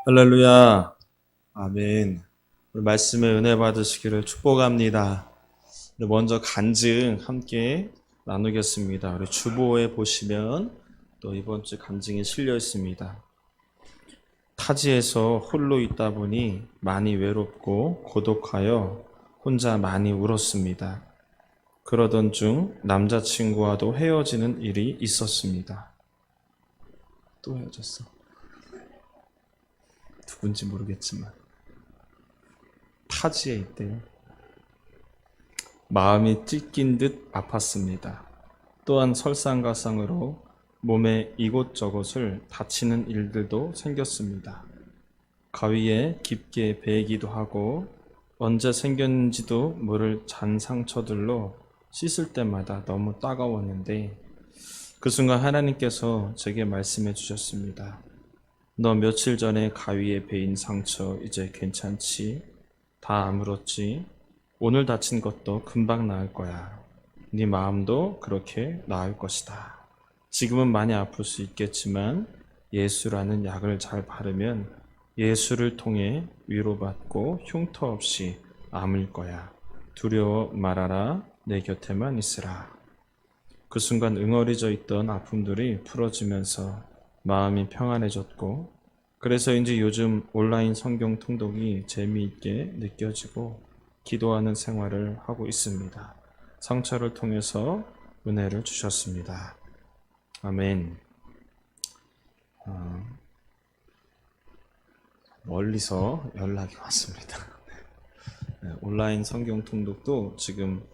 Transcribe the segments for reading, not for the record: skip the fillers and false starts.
할렐루야. 아멘. 오늘 말씀에 은혜 받으시기를 축복합니다. 먼저 간증 함께 나누겠습니다. 우리 주보에 보시면 또 이번 주 간증이 실려 있습니다. 타지에서 홀로 있다 보니 많이 외롭고 고독하여 혼자 많이 울었습니다. 그러던 중 남자친구와도 헤어지는 일이 있었습니다. 또 헤어졌어. 누군지 모르겠지만 타지에 있대요. 마음이 찢긴 듯 아팠습니다. 또한 설상가상으로 몸에 이곳저곳을 다치는 일들도 생겼습니다. 가위에 깊게 베기도 하고 언제 생겼는지도 모를 잔 상처들로 씻을 때마다 너무 따가웠는데 그 순간 하나님께서 제게 말씀해 주셨습니다. 너 며칠 전에 가위에 베인 상처 이제 괜찮지? 다 아물었지? 오늘 다친 것도 금방 나을 거야. 네 마음도 그렇게 나을 것이다. 지금은 많이 아플 수 있겠지만 예수라는 약을 잘 바르면 예수를 통해 위로받고 흉터 없이 아물 거야. 두려워 말아라. 내 곁에만 있으라. 그 순간 응어리져 있던 아픔들이 풀어지면서 마음이 평안해졌고 그래서인지 요즘 온라인 성경 통독이 재미있게 느껴지고 기도하는 생활을 하고 있습니다. 상처를 통해서 은혜를 주셨습니다. 아멘. 멀리서 연락이 왔습니다. 온라인 성경 통독도 지금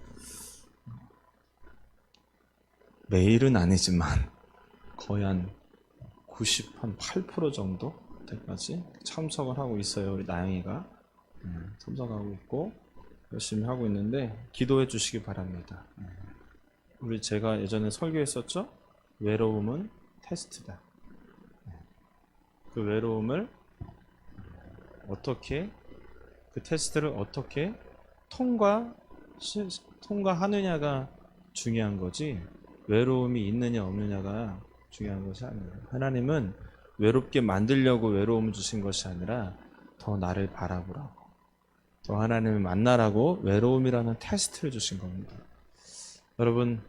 매일은 아니지만 거의 한 98% 정도 때까지 참석을 하고 있어요. 우리 나영이가 참석하고 있고 열심히 하고 있는데 기도해 주시기 바랍니다. 우리 제가 예전에 설교했었죠? 외로움은 테스트다. 그 외로움을 어떻게 그 테스트를 어떻게 통과하느냐가 중요한 거지 외로움이 있느냐 없느냐가 중요한 것이 아니에요. 하나님은 외롭게 만들려고 외로움을 주신 것이 아니라 더 나를 바라보라고 더 하나님을 만나라고 외로움이라는 테스트를 주신 겁니다. 여러분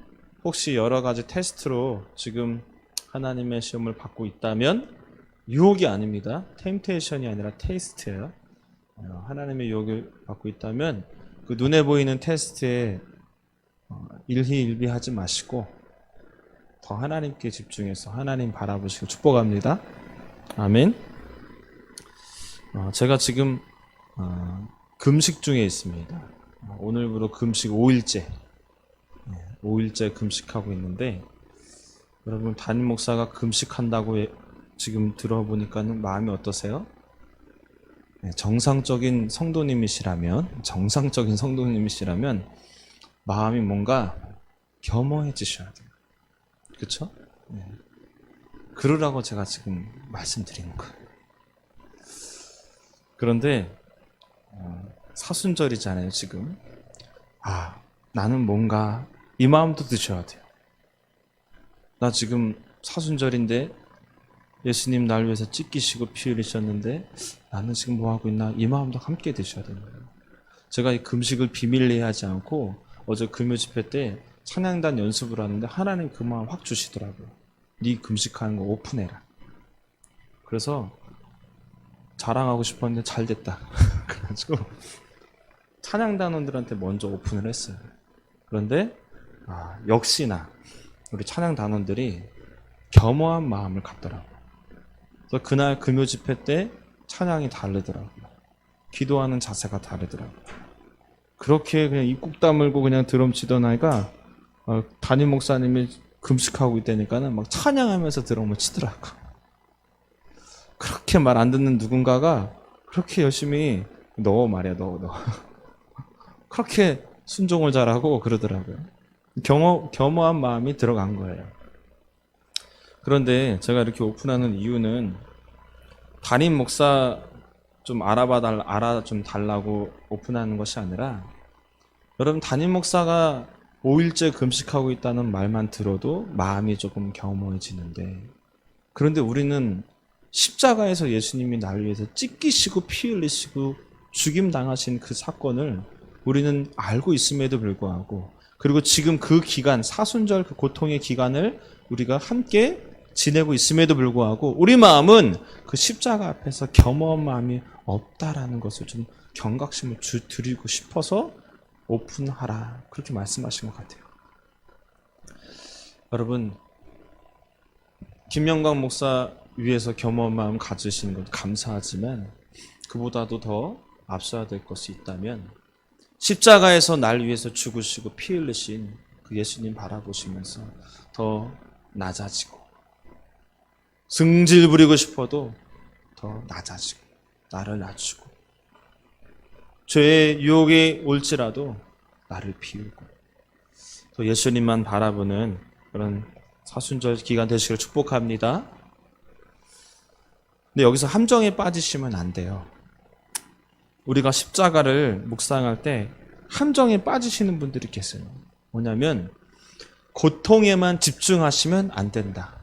혹시 여러 가지 테스트로 지금 하나님의 시험을 받고 있다면 유혹이 아닙니다. 템테이션이 아니라 테스트예요. 하나님의 유혹을 받고 있다면 그 눈에 보이는 테스트에 일희일비하지 마시고 더 하나님께 집중해서 하나님 바라보시고 축복합니다. 아멘. 제가 지금 금식 중에 있습니다. 오늘부로 금식 5일째 5일째 금식하고 있는데 여러분 담임 목사가 금식한다고 지금 들어보니까는 마음이 어떠세요? 정상적인 성도님이시라면 마음이 뭔가 겸허해지셔야 돼요. 그렇죠? 그러라고 제가 지금 말씀드리는 거예요. 그런데 사순절이잖아요 지금. 나는 뭔가 이 마음도 드셔야 돼요. 나 지금 사순절인데 예수님 날 위해서 찢기시고 피 흘리셨는데 나는 지금 뭐 하고 있나 이 마음도 함께 드셔야 되는 거예요. 제가 이 금식을 비밀리에 하지 않고 어제 금요 집회 때 찬양단 연습을 하는데 하나님 그 마음 확 주시더라고요. 네 금식하는 거 오픈해라. 그래서 자랑하고 싶었는데 잘 됐다. 그래가지고 찬양단원들한테 먼저 오픈을 했어요. 그런데 역시나 우리 찬양단원들이 겸허한 마음을 갖더라고요. 그래서 그날 금요 집회 때 찬양이 다르더라고요. 기도하는 자세가 다르더라고요. 그렇게 그냥 입국 다물고 그냥 드럼 치던 아이가 담임 목사님이 금식하고 있다니까는 막 찬양하면서 드럼을 치더라고. 그렇게 말 안 듣는 누군가가 그렇게 열심히 너 그렇게 순종을 잘하고 그러더라고요. 겸허한 마음이 들어간 거예요. 그런데 제가 이렇게 오픈하는 이유는 담임 목사 좀 알아 좀 달라고 오픈하는 것이 아니라 여러분 담임 목사가 5일째 금식하고 있다는 말만 들어도 마음이 조금 겸허해지는데 그런데 우리는 십자가에서 예수님이 나를 위해서 찢기시고 피 흘리시고 죽임 당하신 그 사건을 우리는 알고 있음에도 불구하고, 그리고 지금 그 기간, 사순절 그 고통의 기간을 우리가 함께 지내고 있음에도 불구하고 우리 마음은 그 십자가 앞에서 겸허한 마음이 없다라는 것을 좀 경각심을 드리고 싶어서 오픈하라, 그렇게 말씀하신 것 같아요. 여러분, 김영광 목사 위해서 겸허한 마음 가지신 것 감사하지만 그보다도 더 앞서야 될 것이 있다면 십자가에서 날 위해서 죽으시고 피 흘리신 그 예수님 바라보시면서 더 낮아지고, 승질 부리고 싶어도 더 낮아지고 나를 낮추고, 죄의 유혹에 올지라도 나를 비우고 또 예수님만 바라보는 그런 사순절 기간 되시기를 축복합니다. 근데 여기서 함정에 빠지시면 안 돼요. 우리가 십자가를 묵상할 때 함정에 빠지시는 분들이 계세요. 뭐냐면 고통에만 집중하시면 안 된다.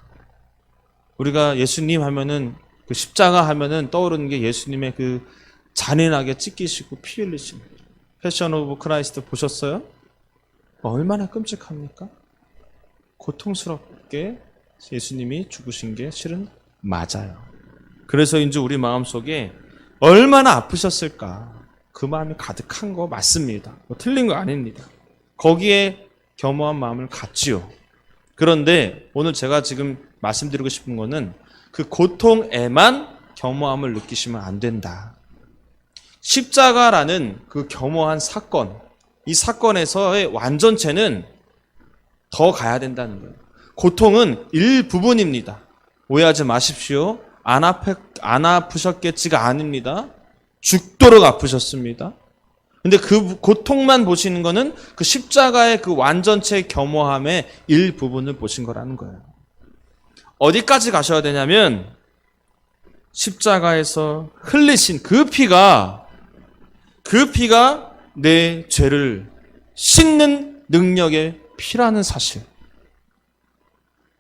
우리가 예수님 하면은, 그 십자가 하면은 떠오르는 게 예수님의 그 잔인하게 찢기시고 피 흘리신 패션 오브 크라이스트 보셨어요? 얼마나 끔찍합니까? 고통스럽게 예수님이 죽으신 게 실은 맞아요. 그래서인지 우리 마음속에 얼마나 아프셨을까, 그 마음이 가득한 거 맞습니다. 뭐 틀린 거 아닙니다. 거기에 겸허한 마음을 갖지요. 그런데 오늘 제가 지금 말씀드리고 싶은 거는 그 고통에만 겸허함을 느끼시면 안 된다. 십자가라는 그 겸허한 사건, 이 사건에서의 완전체는 더 가야 된다는 거예요. 고통은 일부분입니다. 오해하지 마십시오. 안 아프셨겠지가 아닙니다. 죽도록 아프셨습니다. 근데 그 고통만 보시는 거는 그 십자가의 그 완전체 겸허함의 일부분을 보신 거라는 거예요. 어디까지 가셔야 되냐면 십자가에서 흘리신 그 피가 내 죄를 씻는 능력의 피라는 사실.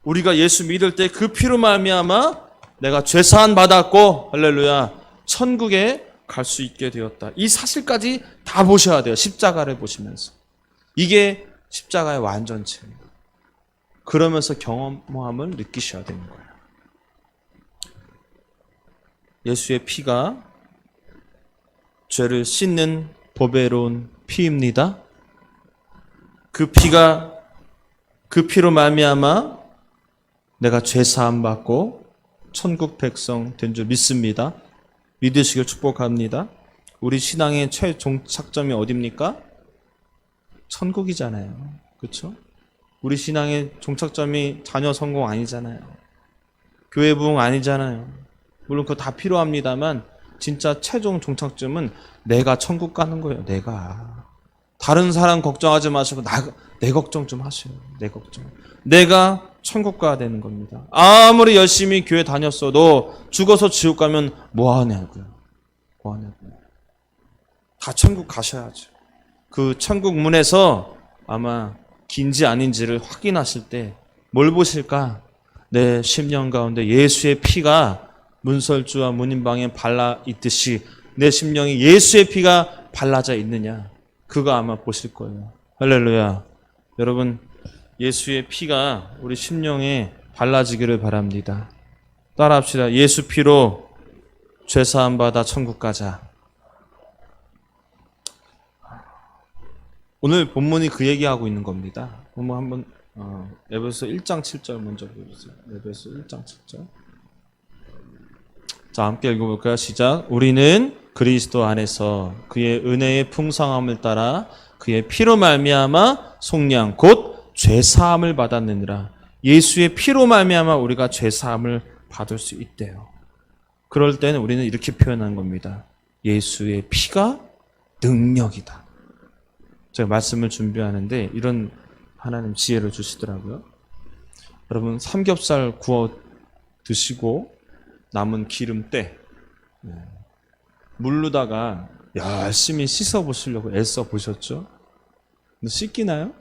우리가 예수 믿을 때 그 피로 말미암아 내가 죄사함 받았고, 할렐루야, 천국에 갈 수 있게 되었다. 이 사실까지 다 보셔야 돼요. 십자가를 보시면서. 이게 십자가의 완전체예요. 그러면서 경험함을 느끼셔야 되는 거예요. 예수의 피가 죄를 씻는 보배로운 피입니다. 그 피로 말미암아 내가 죄 사함 받고 천국 백성 된 줄 믿습니다. 믿으시길 축복합니다. 우리 신앙의 최종 착점이 어디입니까? 천국이잖아요. 그렇죠? 우리 신앙의 종착점이 자녀 성공 아니잖아요. 교회 부흥 아니잖아요. 물론 그거 다 필요합니다만 진짜 최종 종착점은 내가 천국 가는 거예요. 내가. 다른 사람 걱정하지 마시고 내 걱정 좀 하세요. 내 걱정. 내가 천국 가야 되는 겁니다. 아무리 열심히 교회 다녔어도 죽어서 지옥 가면 뭐 하냐고요. 뭐 하냐고요. 다 천국 가셔야죠. 그 천국 문에서 아마 긴지 아닌지를 확인하실 때 뭘 보실까? 내 심령 가운데 예수의 피가 문설주와 문인방에 발라 있듯이 내 심령에 예수의 피가 발라져 있느냐, 그거 아마 보실 거예요. 할렐루야. 여러분, 예수의 피가 우리 심령에 발라지기를 바랍니다. 따라합시다. 예수 피로 죄사함 받아 천국 가자. 오늘 본문이 그 얘기하고 있는 겁니다. 본문 한번 에베소 1장 7절 먼저 보여주세요. 에베소 1장 7절. 자, 함께 읽어볼까요? 시작. 우리는 그리스도 안에서 그의 은혜의 풍성함을 따라 그의 피로 말미암아 속량 곧 죄사함을 받았느니라. 예수의 피로 말미암아 우리가 죄사함을 받을 수 있대요. 그럴 때는 우리는 이렇게 표현한 겁니다. 예수의 피가 능력이다. 제가 말씀을 준비하는데 이런 하나님 지혜를 주시더라고요. 여러분, 삼겹살 구워 드시고 남은 기름때 물로다가 열심히 씻어 보시려고 애써 보셨죠? 근데 씻기나요?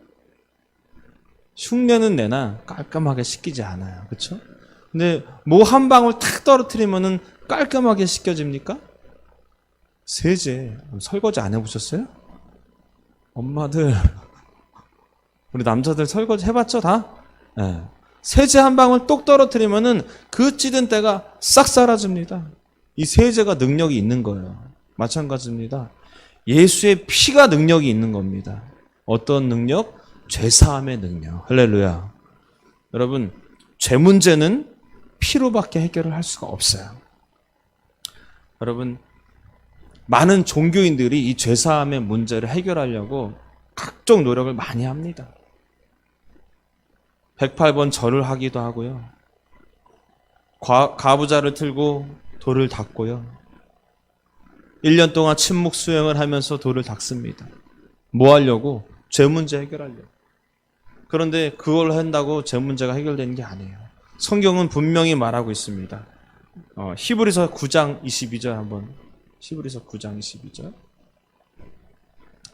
흉내는 내나 깔끔하게 씻기지 않아요. 그렇죠? 근데 뭐 한 방울 탁 떨어뜨리면은 깔끔하게 씻겨집니까? 세제. 설거지 안 해보셨어요? 엄마들, 우리 남자들 설거지 해봤죠, 다? 네. 세제 한 방울 똑 떨어뜨리면은 그 찌든 때가 싹 사라집니다. 이 세제가 능력이 있는 거예요. 마찬가지입니다. 예수의 피가 능력이 있는 겁니다. 어떤 능력? 죄사함의 능력. 할렐루야. 여러분, 죄 문제는 피로밖에 해결을 할 수가 없어요. 여러분, 많은 종교인들이 이 죄사함의 문제를 해결하려고 각종 노력을 많이 합니다. 108번 절을 하기도 하고요. 가부좌를 틀고 돌을 닦고요. 1년 동안 침묵 수행을 하면서 돌을 닦습니다. 뭐 하려고? 죄 문제 해결하려고. 그런데 그걸 한다고 죄 문제가 해결되는 게 아니에요. 성경은 분명히 말하고 있습니다. 히브리서 9장 22절 한번. 히브리서 9장 22절.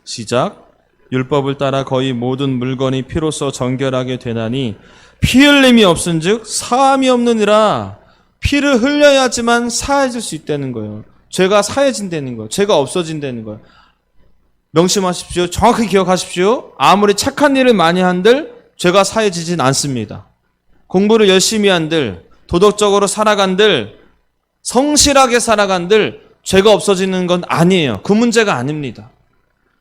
시작. 율법을 따라 거의 모든 물건이 피로써 정결하게 되나니 피 흘림이 없은즉 사함이 없느니라. 피를 흘려야지만 사해질 수 있다는 거예요. 죄가 사해진다는 거예요. 죄가 없어진다는 거예요. 명심하십시오. 정확히 기억하십시오. 아무리 착한 일을 많이 한들 죄가 사해지진 않습니다. 공부를 열심히 한들, 도덕적으로 살아간들, 성실하게 살아간들 죄가 없어지는 건 아니에요. 그 문제가 아닙니다.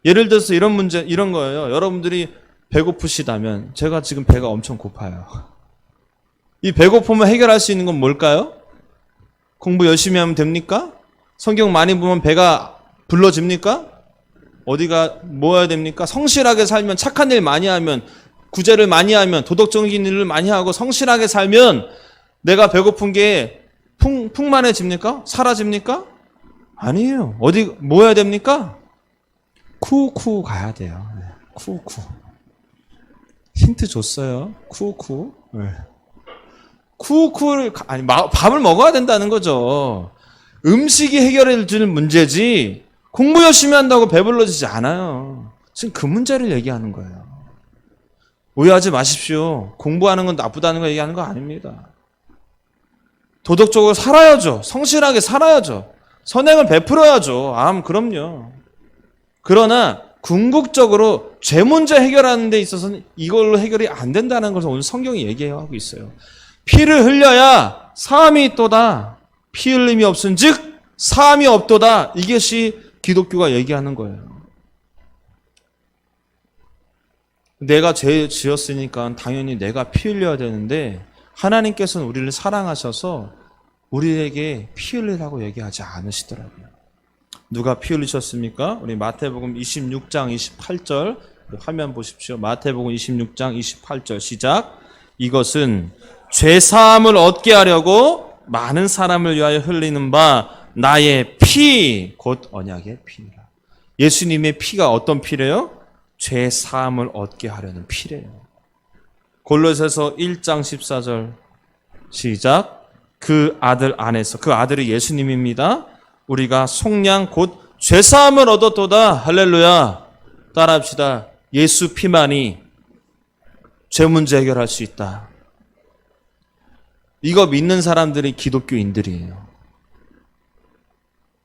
예를 들어서 이런 문제, 이런 거예요. 여러분들이 배고프시다면, 제가 지금 배가 엄청 고파요. 이 배고픔을 해결할 수 있는 건 뭘까요? 공부 열심히 하면 됩니까? 성경 많이 보면 배가 불러집니까? 어디가 모여야 됩니까? 성실하게 살면, 착한 일 많이 하면, 구제를 많이 하면, 도덕적인 일을 많이 하고 성실하게 살면 내가 배고픈 게 풍만해집니까? 사라집니까? 아니에요. 어디 모여야 됩니까? 쿠쿠 가야 돼요. 네. 쿠쿠. 힌트 줬어요. 쿠쿠. 네. 쿠쿠를 아니 밥을 먹어야 된다는 거죠. 음식이 해결해 줄 문제지 공부 열심히 한다고 배불러지지 않아요. 지금 그 문제를 얘기하는 거예요. 오해하지 마십시오. 공부하는 건 나쁘다는 거 얘기하는 거 아닙니다. 도덕적으로 살아야죠. 성실하게 살아야죠. 선행을 베풀어야죠. 그럼요. 그러나 궁극적으로 죄 문제 해결하는 데 있어서는 이걸로 해결이 안 된다는 것을 오늘 성경이 얘기하고 있어요. 피를 흘려야 사함이 있도다. 피 흘림이 없은즉 사함이 없도다. 이것이 기독교가 얘기하는 거예요. 내가 죄 지었으니까 당연히 내가 피 흘려야 되는데 하나님께서는 우리를 사랑하셔서 우리에게 피 흘리라고 얘기하지 않으시더라고요. 누가 피 흘리셨습니까? 우리 마태복음 26장 28절 화면 보십시오. 마태복음 26장 28절 시작. 이것은 죄사함을 얻게 하려고 많은 사람을 위하여 흘리는 바 나의 피 곧 언약의 피니라. 예수님의 피가 어떤 피래요? 죄사함을 얻게 하려는 피래요. 골로새서 1장 14절 시작. 그 아들 안에서, 그 아들이 예수님입니다. 우리가 속량 곧 죄사함을 얻었도다. 할렐루야. 따라합시다. 예수 피만이 죄 문제 해결할 수 있다. 이거 믿는 사람들이 기독교인들이에요.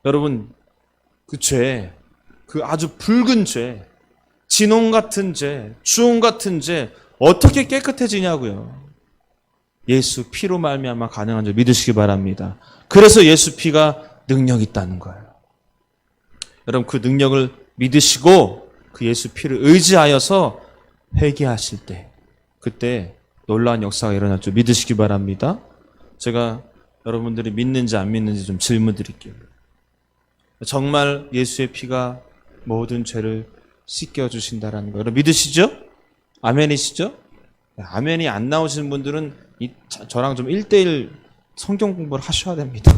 여러분, 그 죄, 그 아주 붉은 죄, 진홍 같은 죄, 주홍 같은 죄 어떻게 깨끗해지냐고요. 예수 피로 말미암아 가능한 줄 믿으시기 바랍니다. 그래서 예수 피가 능력 있다는 거예요. 여러분 그 능력을 믿으시고 그 예수 피를 의지하여서 회개하실 때 그때 놀라운 역사가 일어날 줄 믿으시기 바랍니다. 제가 여러분들이 믿는지 안 믿는지 좀 질문 드릴게요. 정말 예수의 피가 모든 죄를 씻겨주신다라는 거 여러분 믿으시죠? 아멘이시죠? 아멘이 안 나오시는 분들은 저랑 좀 1대1 성경 공부를 하셔야 됩니다.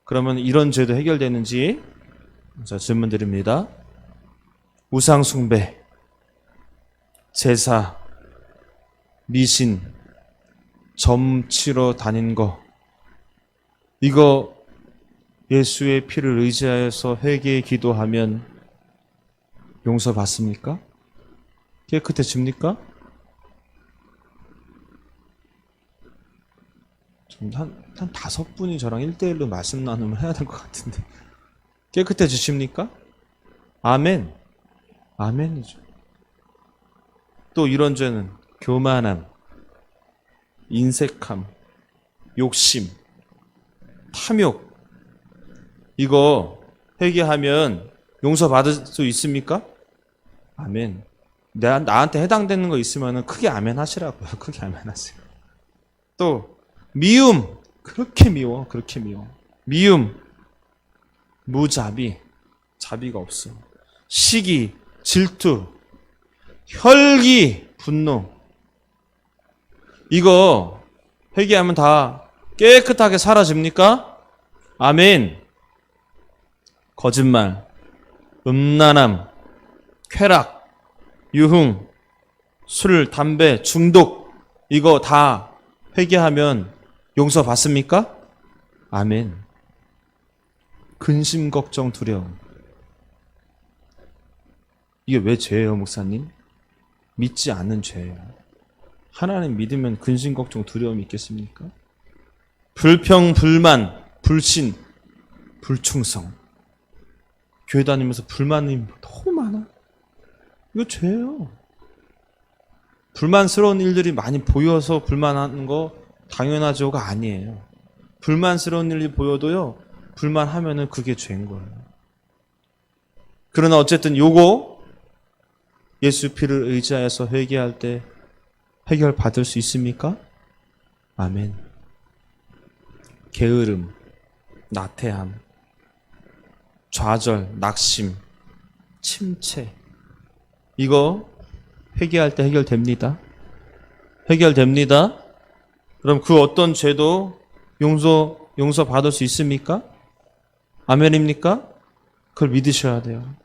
그러면 이런 죄도 해결되는지 자, 질문 드립니다. 우상 숭배, 제사, 미신, 점 치러 다닌 거 이거 예수의 피를 의지하여서 회개에 기도하면 용서받습니까? 깨끗해집니까? 한 5분이 저랑 1대1로 말씀 나눔을 해야 될 것 같은데 깨끗해지십니까? 아멘. 아멘이죠. 또 이런 죄는 교만함, 인색함, 욕심, 탐욕, 이거 회개하면 용서받을 수 있습니까? 아멘. 나한테 해당되는 거 있으면 크게 아멘 하시라고요. 크게 아멘 하세요. 또 미움, 그렇게 미워. 미움, 무자비, 자비가 없어. 시기, 질투, 혈기, 분노. 이거 회개하면 다 깨끗하게 사라집니까? 아멘. 거짓말, 음란함, 쾌락, 유흥, 술, 담배, 중독, 이거 다 회개하면 용서받습니까? 아멘. 근심, 걱정, 두려움. 이게 왜 죄예요, 목사님? 믿지 않는 죄예요. 하나님 믿으면 근심, 걱정, 두려움이 있겠습니까? 불평, 불만, 불신, 불충성. 교회 다니면서 불만이 너무 많아. 이거 죄예요. 불만스러운 일들이 많이 보여서 불만하는 거 당연하죠가 아니에요. 불만스러운 일이 보여도요, 불만하면은 그게 죄인 거예요. 그러나 어쨌든 요거 예수 피를 의지하여서 회개할 때 해결 받을 수 있습니까? 아멘. 게으름, 나태함, 좌절, 낙심, 침체, 이거 회개할 때 해결됩니다. 해결됩니다. 그럼 그 어떤 죄도 용서 받을 수 있습니까? 아멘입니까? 그걸 믿으셔야 돼요.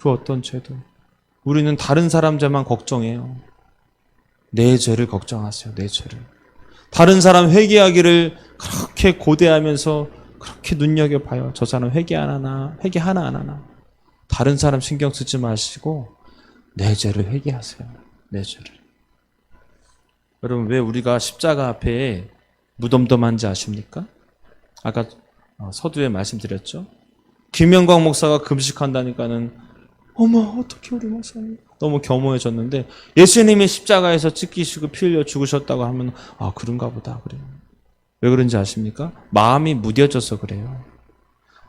그 어떤 죄도. 우리는 다른 사람 죄만 걱정해요. 내 죄를 걱정하세요. 내 죄를. 다른 사람 회개하기를 그렇게 고대하면서 그렇게 눈여겨봐요. 저 사람 회개하나 안 하나. 다른 사람 신경 쓰지 마시고 내 죄를 회개하세요. 내 죄를. 여러분, 왜 우리가 십자가 앞에 무덤덤한지 아십니까? 아까 서두에 말씀드렸죠. 김영광 목사가 금식한다니까는 어머 어떻게 우리 목사님 너무 겸허해졌는데, 예수님이 십자가에서 찢기시고 피 흘려 죽으셨다고 하면 그런가 보다 그래요. 왜 그런지 아십니까? 마음이 무뎌져서 그래요.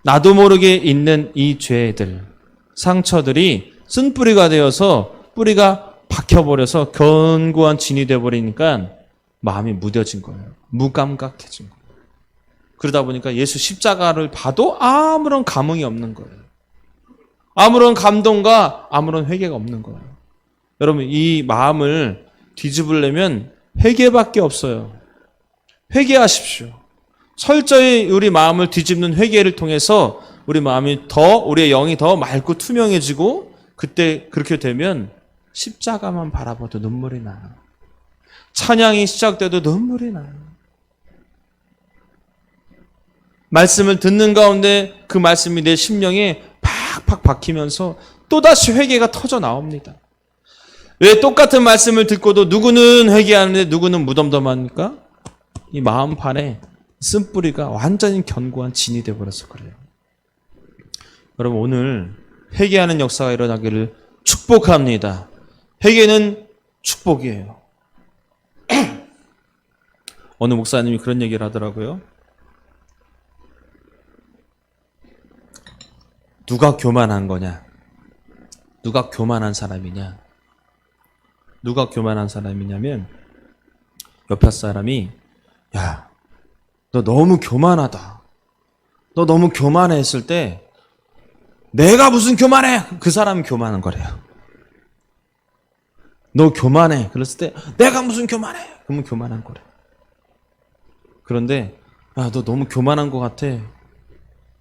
나도 모르게 있는 이 죄들, 상처들이 쓴뿌리가 되어서 뿌리가 박혀버려서 견고한 진이 되어버리니까 마음이 무뎌진 거예요. 무감각해진 거예요. 그러다 보니까 예수 십자가를 봐도 아무런 감흥이 없는 거예요. 아무런 감동과 아무런 회개가 없는 거예요. 여러분, 이 마음을 뒤집으려면 회개밖에 없어요. 회개하십시오. 철저히 우리 마음을 뒤집는 회개를 통해서 우리의 영이 더 맑고 투명해지고, 그때 그렇게 되면 십자가만 바라봐도 눈물이 나요. 찬양이 시작돼도 눈물이 나요. 말씀을 듣는 가운데 그 말씀이 내 심령에 팍팍 박히면서 또다시 회개가 터져 나옵니다. 왜 똑같은 말씀을 듣고도 누구는 회개하는데 누구는 무덤덤합니까? 이 마음판에 쓴뿌리가 완전히 견고한 진이 되어버려서 그래요. 여러분, 오늘 회개하는 역사가 일어나기를 축복합니다. 회개는 축복이에요. 어느 목사님이 그런 얘기를 하더라고요. 누가 교만한 거냐? 누가 교만한 사람이냐? 누가 교만한 사람이냐면, 옆에 사람이 야, 너 너무 교만하다. 너 너무 교만해 했을 때 내가 무슨 교만해? 그 사람은 교만한 거래요. 너 교만해. 그랬을 때 내가 무슨 교만해? 그러면 교만한 거래. 그런데 야, 너 너무 교만한 것 같아.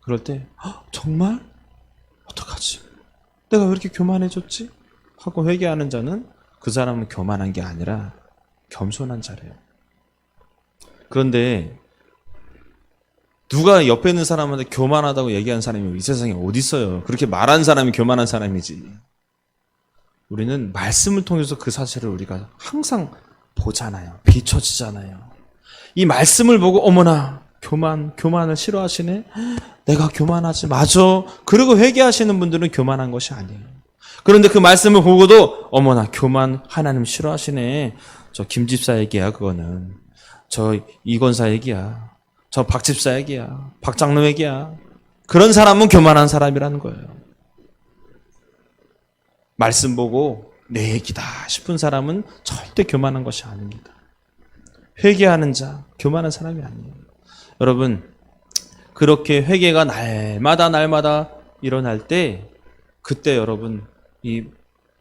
그럴 때 정말? 어떡하지? 내가 왜 이렇게 교만해졌지? 하고 회개하는 자는 그 사람은 교만한 게 아니라 겸손한 자래요. 그런데 누가 옆에 있는 사람한테 교만하다고 얘기하는 사람이 이 세상에 어디 있어요? 그렇게 말한 사람이 교만한 사람이지. 우리는 말씀을 통해서 그 사실을 우리가 항상 보잖아요. 비춰지잖아요. 이 말씀을 보고 어머나 교만을 싫어하시네. 내가 교만하지 맞아. 그리고 회개하시는 분들은 교만한 것이 아니에요. 그런데 그 말씀을 보고도 어머나 교만 하나님 싫어하시네. 저 김집사 얘기야 그거는. 저 이건사 얘기야. 저 박집사 얘기야. 박장로 얘기야. 그런 사람은 교만한 사람이라는 거예요. 말씀 보고 내 얘기다 싶은 사람은 절대 교만한 것이 아닙니다. 회개하는 자, 교만한 사람이 아니에요. 여러분, 그렇게 회개가 날마다 일어날 때 그때 여러분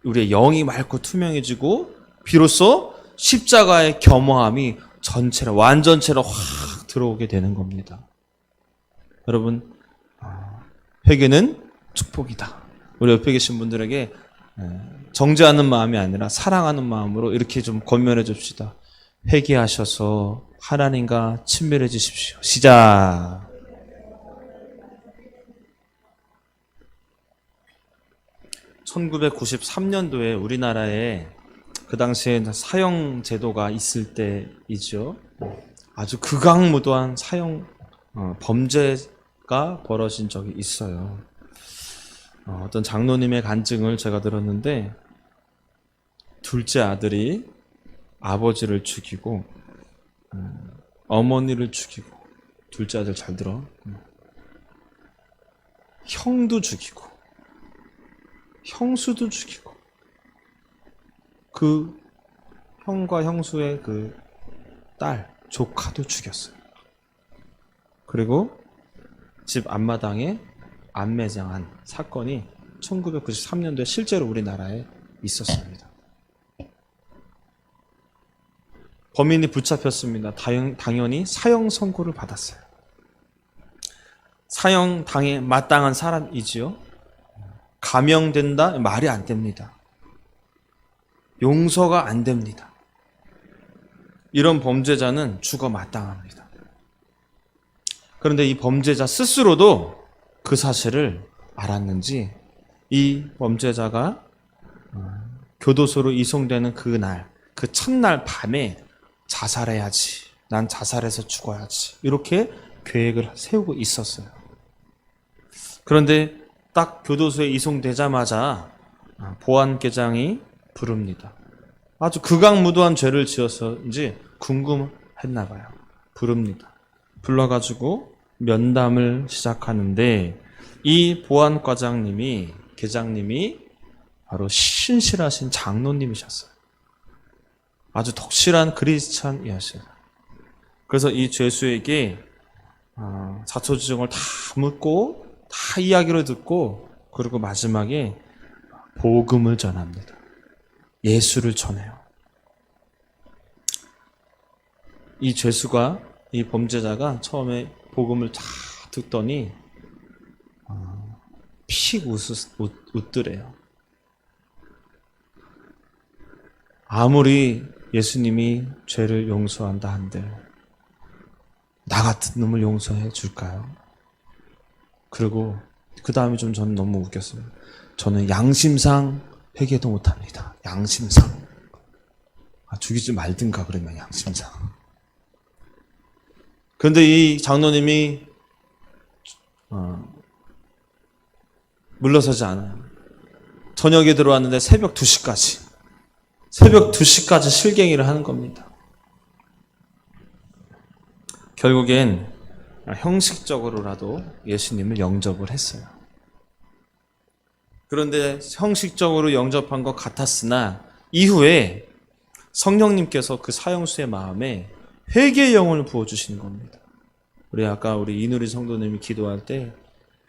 우리의 영이 맑고 투명해지고 비로소 십자가의 겸허함이 완전체로 확 들어오게 되는 겁니다. 여러분, 회개는 축복이다. 우리 옆에 계신 분들에게 정죄하는 마음이 아니라 사랑하는 마음으로 이렇게 좀 권면해 줍시다. 회개하셔서 하나님과 친밀해지십시오. 시작. (1993년도에) 우리나라에 그 당시에 사형 제도가 있을 때이죠. 아주 극악무도한 범죄가 벌어진 적이 있어요. 어떤 장로님의 간증을 제가 들었는데, 둘째 아들이 아버지를 죽이고 어머니를 죽이고, 둘째 아들 잘 들어, 형도 죽이고 형수도 죽이고 그 형과 형수의 그 딸, 조카도 죽였어요. 그리고 집 앞마당에 안매장한 사건이 1993년도에 실제로 우리나라에 있었습니다. 범인이 붙잡혔습니다. 당연히 사형 선고를 받았어요. 사형 당에 마땅한 사람이지요. 감형된다? 말이 안 됩니다. 용서가 안 됩니다. 이런 범죄자는 죽어 마땅합니다. 그런데 이 범죄자 스스로도 그 사실을 알았는지 이 범죄자가 교도소로 이송되는 그 첫날 밤에 자살해야지, 난 자살해서 죽어야지, 이렇게 계획을 세우고 있었어요. 그런데 딱 교도소에 이송되자마자 보안계장이 부릅니다. 아주 극악무도한 죄를 지어서인지 궁금했나 봐요. 부릅니다. 불러가지고 면담을 시작하는데 이 보안과장님이, 계장님이 바로 신실하신 장로님이셨어요. 아주 독실한 크리스찬이었어요. 그래서 이 죄수에게 자초지종을 다 묻고 다 이야기를 듣고, 그리고 마지막에 복음을 전합니다. 예수를 전해요. 이 죄수가, 이 범죄자가 처음에 복음을 다 듣더니 픽 웃더래요. 아무리 예수님이 죄를 용서한다 한들 나 같은 놈을 용서해 줄까요? 그리고 그 다음에 저는 너무 웃겼어요. 저는 양심상 회개도 못합니다. 양심상. 죽이지 말든가 그러면 양심상. 그런데 이 장로님이 물러서지 않아요. 저녁에 들어왔는데 새벽 2시까지 실갱이를 하는 겁니다. 결국엔 형식적으로라도 예수님을 영접을 했어요. 그런데 형식적으로 영접한 것 같았으나 이후에 성령님께서 그 사형수의 마음에 회개의 영혼을 부어주시는 겁니다. 우리 이누리 성도님이 기도할 때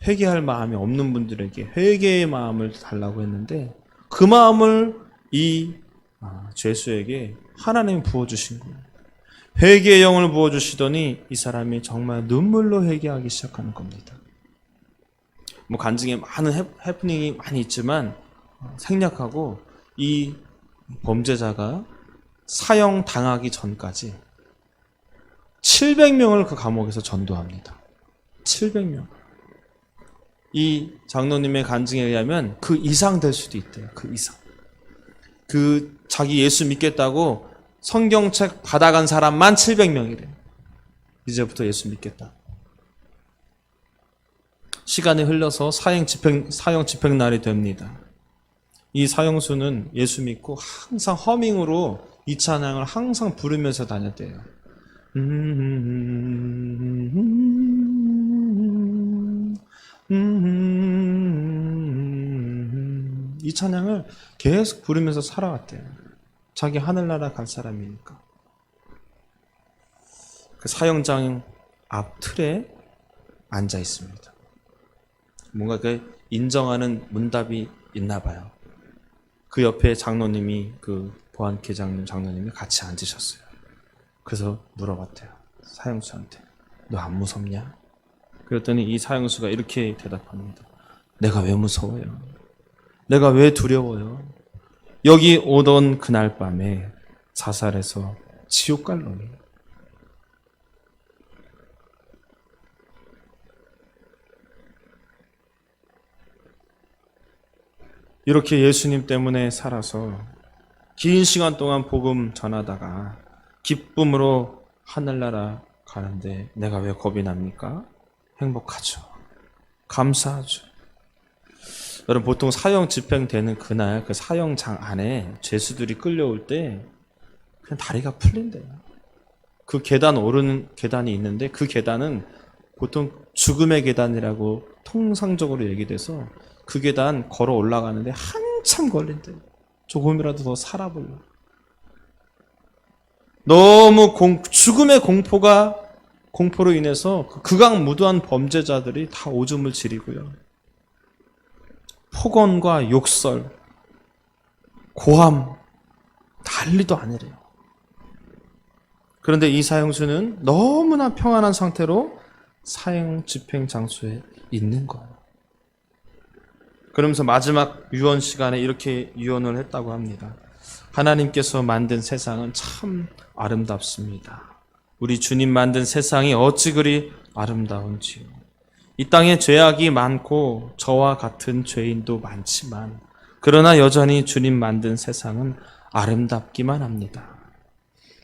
회개할 마음이 없는 분들에게 회개의 마음을 달라고 했는데 그 마음을 이 죄수에게 하나님이 부어주신 거예요. 회개의 영을 부어주시더니 이 사람이 정말 눈물로 회개하기 시작하는 겁니다. 간증에 많은 해프닝이 많이 있지만 생략하고, 이 범죄자가 사형 당하기 전까지 700명을 그 감옥에서 전도합니다. 700명. 이 장로님의 간증에 의하면 그 이상 될 수도 있대요. 그 이상. 자기 예수 믿겠다고 성경책 받아간 사람만 700명이래요. 이제부터 예수 믿겠다. 시간이 흘러서 사형 집행 날이 됩니다. 이 사형수는 예수 믿고 항상 허밍으로 이 찬양을 항상 부르면서 다녔대요. 이 찬양을 계속 부르면서 살아왔대요. 자기 하늘나라 갈 사람이니까. 그 사형장 앞 틀에 앉아 있습니다. 뭔가 그 인정하는 문답이 있나 봐요. 그 옆에 장로님이, 그 보안계장님 장로님이 같이 앉으셨어요. 그래서 물어봤대요. 사형수한테. 너 안 무섭냐? 그랬더니 이 사형수가 이렇게 대답합니다. 내가 왜 무서워요? 내가 왜 두려워요? 여기 오던 그날 밤에 자살해서 지옥 갈 놈이. 이렇게 예수님 때문에 살아서 긴 시간 동안 복음 전하다가 기쁨으로 하늘나라 가는데 내가 왜 겁이 납니까? 행복하죠. 감사하죠. 여러분, 보통 사형 집행되는 그날 그 사형장 안에 죄수들이 끌려올 때 그냥 다리가 풀린대요. 그 계단 오르는 계단이 있는데 그 계단은 보통 죽음의 계단이라고 통상적으로 얘기돼서 그 계단 걸어 올라가는데 한참 걸린대요. 조금이라도 더 살아보려고. 너무 죽음의 공포로 인해서 그 극악무도한 범죄자들이 다 오줌을 지리고요. 폭언과 욕설, 고함, 난리도 아니래요. 그런데 이 사형수는 너무나 평안한 상태로 사형 집행 장소에 있는 거예요. 그러면서 마지막 유언 시간에 이렇게 유언을 했다고 합니다. 하나님께서 만든 세상은 참 아름답습니다. 우리 주님 만든 세상이 어찌 그리 아름다운지요. 이 땅에 죄악이 많고 저와 같은 죄인도 많지만 그러나 여전히 주님 만든 세상은 아름답기만 합니다.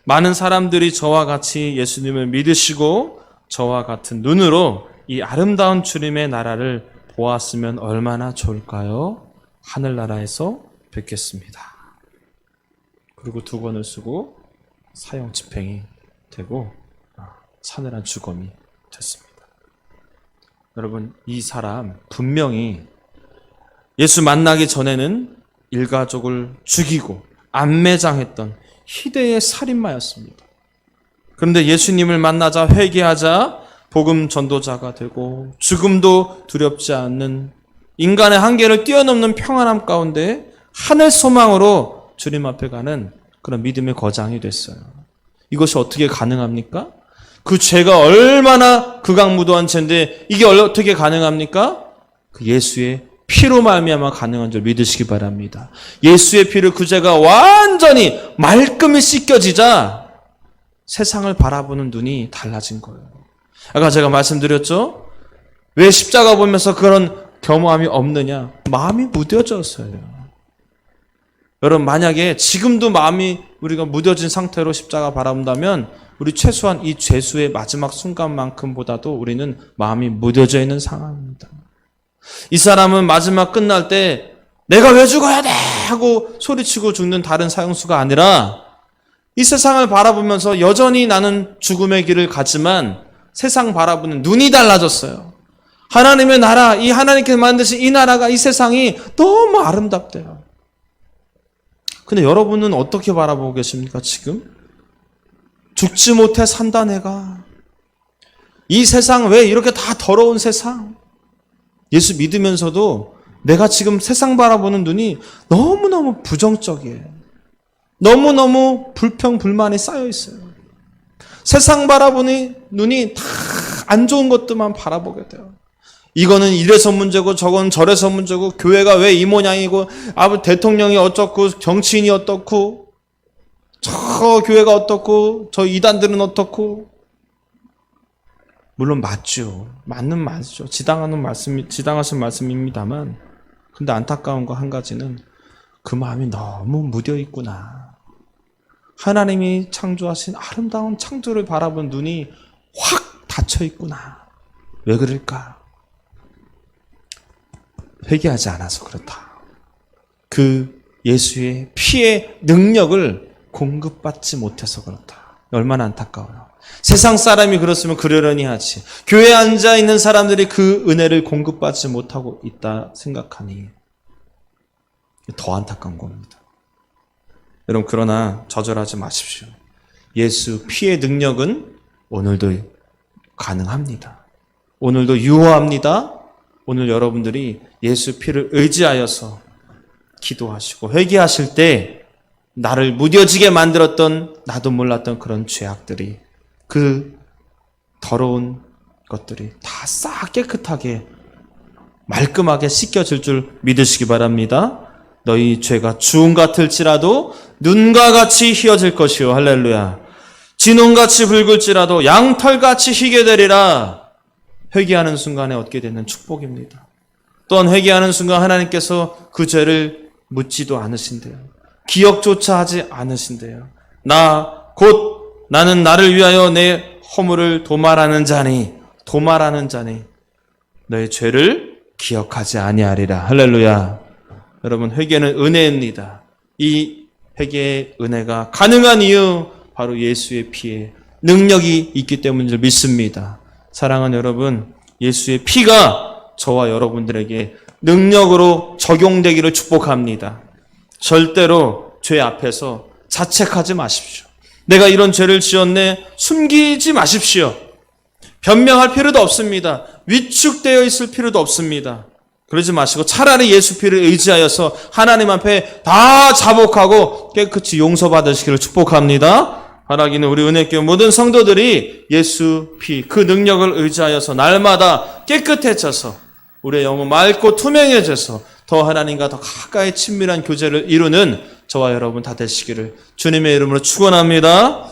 많은 사람들이 저와 같이 예수님을 믿으시고 저와 같은 눈으로 이 아름다운 주님의 나라를 보았으면 얼마나 좋을까요? 하늘나라에서 뵙겠습니다. 그리고 두 권을 쓰고 사형 집행이 되고 사늘한 죽음이 됐습니다. 여러분, 이 사람 분명히 예수 만나기 전에는 일가족을 죽이고 암매장했던 희대의 살인마였습니다. 그런데 예수님을 만나자 회개하자 복음 전도자가 되고 죽음도 두렵지 않는 인간의 한계를 뛰어넘는 평안함 가운데 하늘 소망으로 주님 앞에 가는 그런 믿음의 거장이 됐어요. 이것이 어떻게 가능합니까? 그 죄가 얼마나 극악무도한 죄인데 이게 어떻게 가능합니까? 그 예수의 피로 말미암아 가능한 줄 믿으시기 바랍니다. 예수의 피로 그 죄가 완전히 말끔히 씻겨지자 세상을 바라보는 눈이 달라진 거예요. 아까 제가 말씀드렸죠? 왜 십자가 보면서 그런 겸허함이 없느냐? 마음이 무뎌졌어요. 여러분, 만약에 지금도 마음이 우리가 무뎌진 상태로 십자가 바라본다면 우리 최소한 이 죄수의 마지막 순간만큼보다도 우리는 마음이 무뎌져 있는 상황입니다. 이 사람은 마지막 끝날 때 내가 왜 죽어야 돼? 하고 소리치고 죽는 다른 사형수가 아니라 이 세상을 바라보면서 여전히 나는 죽음의 길을 가지만 세상 바라보는 눈이 달라졌어요. 하나님의 나라, 이 하나님께서 만드신 이 나라가, 이 세상이 너무 아름답대요. 근데 여러분은 어떻게 바라보고 계십니까, 지금? 죽지 못해 산다 내가. 이 세상 왜 이렇게 다 더러운 세상? 예수 믿으면서도 내가 지금 세상 바라보는 눈이 너무너무 부정적이에요. 너무너무 불평, 불만이 쌓여 있어요. 세상 바라보는 눈이 다 안 좋은 것들만 바라보게 돼요. 이거는 이래서 문제고 저건 저래서 문제고 교회가 왜 이 모양이고 대통령이 어떻고 정치인이 어떻고 저 교회가 어떻고 저 이단들은 어떻고. 물론 맞죠. 맞는 말이죠. 지당하신 말씀입니다만 근데 안타까운 거 한 가지는 그 마음이 너무 무뎌 있구나. 하나님이 창조하신 아름다운 창조를 바라본 눈이 확 닫혀 있구나. 왜 그럴까? 회개하지 않아서 그렇다. 그 예수의 피의 능력을 공급받지 못해서 그렇다. 얼마나 안타까워요. 세상 사람이 그렇으면 그러려니 하지. 교회에 앉아 있는 사람들이 그 은혜를 공급받지 못하고 있다 생각하니 더 안타까운 겁니다. 여러분, 그러나 좌절하지 마십시오. 예수 피의 능력은 오늘도 가능합니다. 오늘도 유효합니다. 오늘 여러분들이 예수 피를 의지하여서 기도하시고 회개하실 때 나를 무뎌지게 만들었던, 나도 몰랐던 그런 죄악들이, 그 더러운 것들이 다 싹 깨끗하게 말끔하게 씻겨질 줄 믿으시기 바랍니다. 너희 죄가 주홍 같을지라도 눈과 같이 희어질 것이요. 할렐루야. 진홍같이 붉을지라도 양털같이 희게 되리라. 회개하는 순간에 얻게 되는 축복입니다. 또한 회개하는 순간 하나님께서 그 죄를 묻지도 않으신대요. 기억조차 하지 않으신대요. 나는 나를 위하여 내 허물을 도말하는 자니 너의 죄를 기억하지 아니하리라. 할렐루야. 여러분, 회개는 은혜입니다. 이 회개의 은혜가 가능한 이유, 바로 예수의 피에 능력이 있기 때문인 줄 믿습니다. 사랑하는 여러분, 예수의 피가 저와 여러분들에게 능력으로 적용되기를 축복합니다. 절대로 죄 앞에서 자책하지 마십시오. 내가 이런 죄를 지었네, 숨기지 마십시오. 변명할 필요도 없습니다. 위축되어 있을 필요도 없습니다. 그러지 마시고 차라리 예수 피를 의지하여서 하나님 앞에 다 자복하고 깨끗이 용서받으시기를 축복합니다. 바라기는 우리 은혜교회 모든 성도들이 예수 피, 그 능력을 의지하여서 날마다 깨끗해져서 우리의 영혼 맑고 투명해져서 더 하나님과 더 가까이 친밀한 교제를 이루는 저와 여러분 다 되시기를 주님의 이름으로 축원합니다.